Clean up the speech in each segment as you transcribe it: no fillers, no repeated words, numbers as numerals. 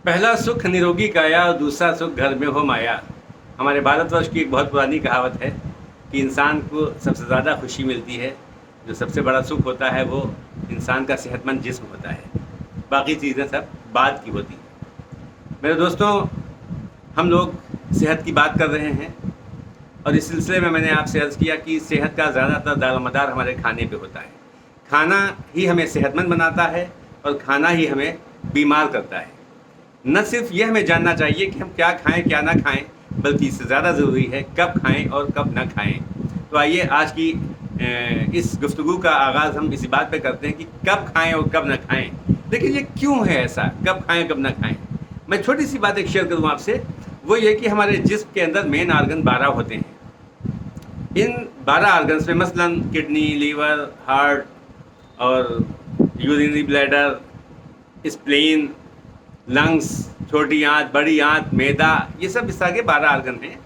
पहला सुख निरोगी काया और दूसरा सुख घर में हो माया। हमारे भारतवर्ष की एक बहुत पुरानी कहावत है कि इंसान को सबसे ज़्यादा खुशी मिलती है, जो सबसे बड़ा सुख होता है वो इंसान का सेहतमंद जिस्म होता है, बाकी चीज़ें सब बाद की होती हैं। मेरे दोस्तों, हम लोग सेहत की बात कर रहे हैं और इस सिलसिले में मैंने आपसे अर्ज़ किया कि सेहत का ज़्यादातर दारोमदार हमारे खाने पे होता है। खाना ही हमें सेहतमंद बनाता है और खाना ही हमें बीमार करता है। न सिर्फ ये हमें जानना चाहिए कि हम क्या खाएं क्या ना खाएं, बल्कि इससे ज़्यादा ज़रूरी है कब खाएं और कब ना खाएं। तो आइए आज की इस गुफ्तगू का आगाज़ हम इसी बात पे करते हैं कि कब खाएं और कब ना खाएं। लेकिन ये क्यों है ऐसा, कब खाएं कब ना खाएं। मैं छोटी सी बात एक शेयर करूँ आपसे, वो ये कि हमारे जिस्म के अंदर मेन आर्गन 12 होते हैं। इन 12 आर्गन्स में मसलन किडनी, लीवर, हार्ट और यूरिनरी ब्लैडर, स्प्लीन, लंग्स, छोटी आंत, बड़ी आंत, मैदा, ये सब इस तरह के 12 आर्गन हैं।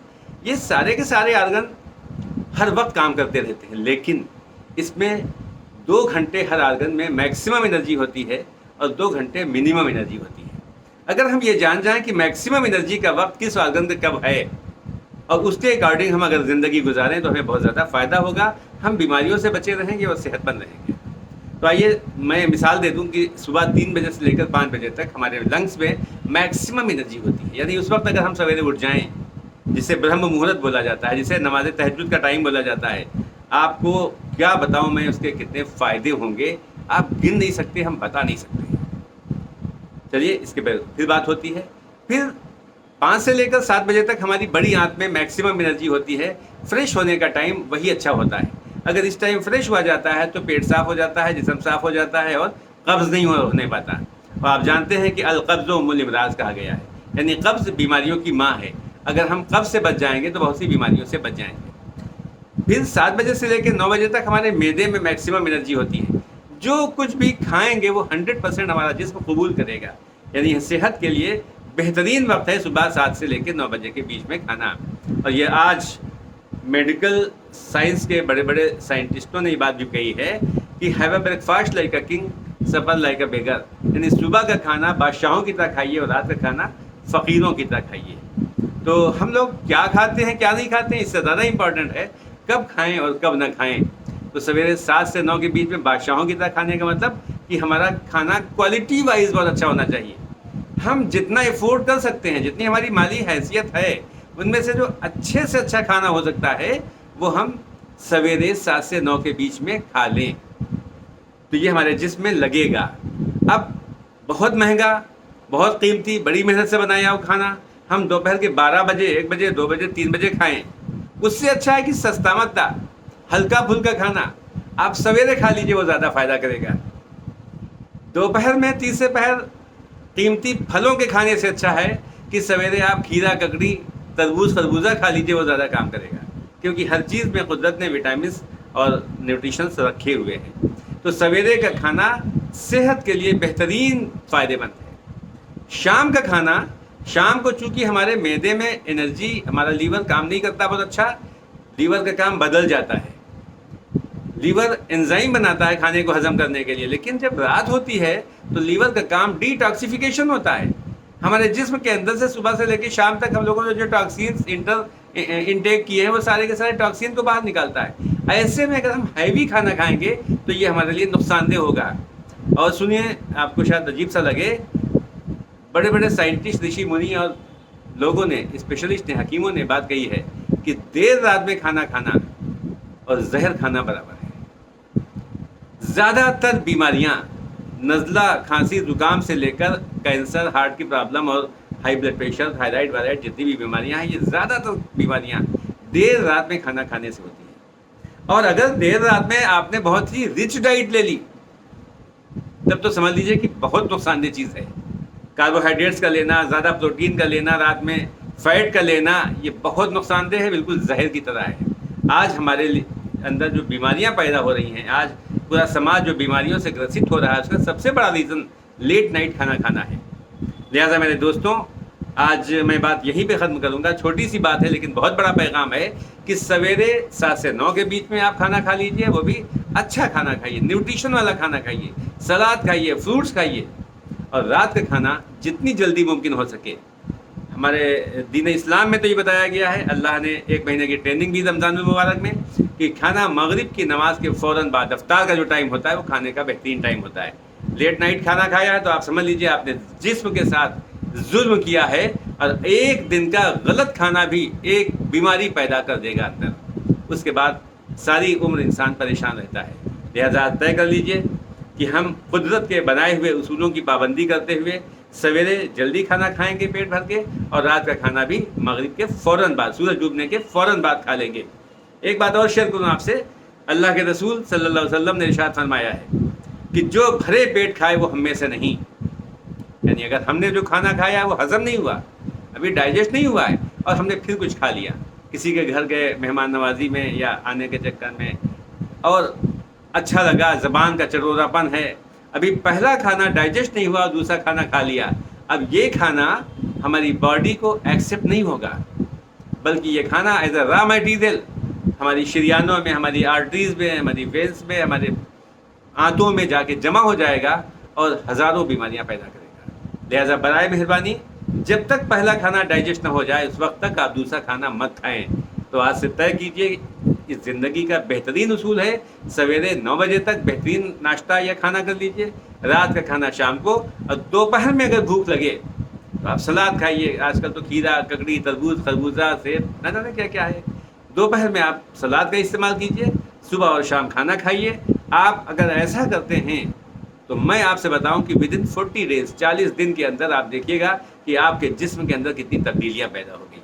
ये सारे के सारे आर्गन हर वक्त काम करते रहते हैं, लेकिन इसमें 2 घंटे हर आर्गन में मैक्सिमम एनर्जी होती है और 2 घंटे मिनिमम एनर्जी होती है। अगर हम ये जान जाएं कि मैक्सिमम एनर्जी का वक्त किस आर्गन का कब है और उसके अकॉर्डिंग हम अगर ज़िंदगी गुजारें तो हमें बहुत ज़्यादा फ़ायदा होगा, हम बीमारियों से बचे रहेंगे और सेहतमंद रहेंगे। तो आइए मैं मिसाल दे दूं कि सुबह 3 बजे से लेकर 5 बजे तक हमारे लंग्स में मैक्सिमम एनर्जी होती है। यानी उस वक्त अगर हम सवेरे उठ जाएं, जिसे ब्रह्म मुहूर्त बोला जाता है, जिसे नमाज तहज्जुद का टाइम बोला जाता है, आपको क्या बताऊं मैं उसके कितने फ़ायदे होंगे, आप गिन नहीं सकते, हम बता नहीं सकते। चलिए इसके बाद फिर बात होती है। फिर 5 से लेकर 7 बजे तक हमारी बड़ी आंत में मैक्सिमम एनर्जी होती है। फ्रेश होने का टाइम वही अच्छा होता है। अगर इस टाइम फ्रेश हुआ जाता है तो पेट साफ़ हो जाता है, जिस्म साफ़ हो जाता है और कब्ज़ नहीं होने पाता। और आप जानते हैं कि अलकब्ज़ उम्मुल अमराज़ कहा गया है, यानी कब्ज़ बीमारियों की माँ है। अगर हम कब्ज़ से बच जाएंगे तो बहुत सी बीमारियों से बच जाएंगे। फिर 7 बजे से लेकर 9 बजे तक हमारे मैदे में मैक्सिमम एनर्जी होती है। जो कुछ भी खाएंगे वो 100% हमारा जिस्म कबूल करेगा। यानी सेहत के लिए बेहतरीन वक्त है सुबह 7 से लेकर 9 बजे के बीच में खाना। और ये आज मेडिकल साइंस के बड़े बड़े साइंटिस्टों ने ये बात भी कही है कि have a breakfast like a king, supper like a beggar. यानी सुबह का खाना बादशाहों की तरह खाइए और रात का खाना फ़कीरों की तरह खाइए। तो हम लोग क्या खाते हैं क्या नहीं खाते हैं, इससे ज़्यादा इंपॉर्टेंट है कब खाएं और कब ना खाएं। तो सवेरे 7 से 9 के बीच में बादशाहों की तरह खाने का मतलब कि हमारा खाना क्वालिटी वाइज बहुत अच्छा होना चाहिए। हम जितना एफोर्ड कर सकते हैं, जितनी हमारी माली हैसियत है, उनमें से जो अच्छे से अच्छा खाना हो सकता है वो हम सवेरे 7 से 9 के बीच में खा लें, तो ये हमारे जिस्म में लगेगा। अब बहुत महंगा, बहुत कीमती, बड़ी मेहनत से बनाया हुआ खाना हम दोपहर के 12 बजे, 1 बजे, 2 बजे, 3 बजे खाएं, उससे अच्छा है कि सस्ता मत्ता हल्का फुल्का खाना आप सवेरे खा लीजिए, वो ज़्यादा फ़ायदा करेगा। दोपहर में तीसरे पहर कीमती फलों के खाने से अच्छा है कि सवेरे आप खीरा, ककड़ी, तरबूज, खरबूजा खा लीजिए, वो ज़्यादा काम करेगा, क्योंकि हर चीज़ में कुदरत ने विटामिन और न्यूट्रिशंस रखे हुए हैं। तो सवेरे का खाना सेहत के लिए बेहतरीन फ़ायदेमंद है। शाम का खाना, शाम को चूँकि हमारे मैदे में एनर्जी, हमारा लीवर काम नहीं करता बहुत अच्छा, लीवर का काम बदल जाता है। लीवर एंजाइम बनाता है खाने को हजम करने के लिए, लेकिन जब रात होती है तो लीवर का काम डिटॉक्सिफिकेशन होता है। हमारे जिस्म के अंदर से सुबह से लेकर शाम तक हम लोगों ने जो टॉक्सिन्स इंटेक किए हैं वो सारे के सारे टॉक्सिन को बाहर निकालता है। ऐसे में अगर हम हैवी खाना खाएंगे तो ये हमारे लिए नुकसानदेह होगा। और सुनिए, आपको शायद अजीब सा लगे, बड़े बड़े साइंटिस्ट, ऋषि मुनि और लोगों ने, स्पेशलिस्ट ने, हकीमों ने बात कही है कि देर रात में खाना खाना और जहर खाना बराबर है। ज़्यादातर बीमारियां, नज़ला, खांसी, ज़ुकाम से लेकर कैंसर, हार्ट की प्रॉब्लम और high blood pressure, thyroid wired, जितनी भी बीमारियां हैं, ये ज़्यादातर बीमारियां देर रात में खाना खाने से होती हैं। और अगर देर रात में आपने बहुत ही रिच डाइट ले ली तब तो समझ लीजिए कि बहुत नुकसानदेह चीज़ है। कार्बोहाइड्रेट्स का लेना, ज़्यादा प्रोटीन का लेना, रात में फैट का लेना, ये बहुत नुकसानदेह है, बिल्कुल जहर की तरह है। आज हमारे अंदर जो बीमारियां पैदा हो रही हैं, आज पूरा समाज जो बीमारियों से ग्रसित हो रहा है, उसका सबसे बड़ा रीज़न लेट नाइट खाना खाना है। लिहाजा मेरे दोस्तों, आज मैं बात यहीं पे ख़त्म करूँगा। छोटी सी बात है लेकिन बहुत बड़ा पैगाम है कि सवेरे 7 से 9 के बीच में आप खाना खा लीजिए, वो भी अच्छा खाना खाइए, न्यूट्रिशन वाला खाना खाइए, सलाद खाइए, फ्रूट्स खाइए اور رات کا کھانا جتنی جلدی ممکن ہو سکے. ہمارے دین اسلام میں تو یہ بتایا گیا ہے، اللہ نے 1 مہینے کی ٹریننگ دی رمضان المبارک میں، کہ کھانا مغرب کی نماز کے فوراً بعد افطار کا جو ٹائم ہوتا ہے وہ کھانے کا بہترین ٹائم ہوتا ہے. لیٹ نائٹ کھانا کھایا ہے تو آپ سمجھ لیجئے آپ نے جسم کے ساتھ ظلم کیا ہے، اور ایک دن کا غلط کھانا بھی ایک بیماری پیدا کر دے گا اندر. اس کے بعد ساری عمر انسان پریشان رہتا ہے. لہذا طے کر لیجئے کہ ہم قدرت کے بنائے ہوئے اصولوں کی پابندی کرتے ہوئے سویرے جلدی کھانا کھائیں گے پیٹ بھر کے، اور رات کا کھانا بھی مغرب کے فوراً بعد، سورج ڈوبنے کے فوراً بعد کھا لیں گے. ایک بات اور شیئر کروں آپ سے، اللہ کے رسول صلی اللہ علیہ وسلم نے ارشاد فرمایا ہے کہ جو بھرے پیٹ کھائے وہ ہم میں سے نہیں. یعنی اگر ہم نے جو کھانا کھایا ہے وہ ہضم نہیں ہوا، ابھی ڈائجسٹ نہیں ہوا ہے، اور ہم نے پھر کچھ کھا لیا، کسی کے گھر گئے مہمان نوازی میں یا آنے کے چکر میں، اور اچھا لگا، زبان کا چٹورا پن ہے، ابھی پہلا کھانا ڈائجسٹ نہیں ہوا، دوسرا کھانا کھا لیا، اب یہ کھانا ہماری باڈی کو ایکسیپٹ نہیں ہوگا، بلکہ یہ کھانا ایز اے را میٹیریل ہماری شریانوں میں، ہماری آرٹریز میں، ہماری وینس میں، ہمارے آنتوں میں جا کے جمع ہو جائے گا اور ہزاروں بیماریاں پیدا کرے گا. لہٰذا برائے مہربانی جب تک پہلا کھانا ڈائجسٹ نہ ہو جائے اس وقت تک آپ دوسرا کھانا مت کھائیں. تو آج سے طے کیجیے، اس زندگی کا بہترین اصول ہے سویرے 9 بجے تک بہترین ناشتہ یا کھانا کر لیجیے، رات کا کھانا شام کو، اور دوپہر میں اگر بھوک لگے تو آپ سلاد کھائیے. آج کل تو کھیرا، ککڑی، تربوز، خربوزہ، سیب، نہ جانے کیا کیا ہے. دوپہر میں آپ سلاد کا استعمال کیجیے، صبح اور شام کھانا کھائیے. آپ اگر ایسا کرتے ہیں تو میں آپ سے بتاؤں کہ ودن 40 ڈیز، 40 دن کے اندر آپ دیکھیے گا کہ آپ کے جسم کے اندر کتنی تبدیلیاں پیدا ہو گئی.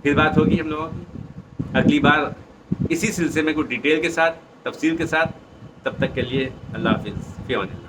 پھر بات ہوگی ہم لوگوں کی اگلی بار اسی سلسلے میں کوئی ڈیٹیل کے ساتھ، تفصیل کے ساتھ. تب تک کے لیے اللہ حافظ، فی امان اللہ.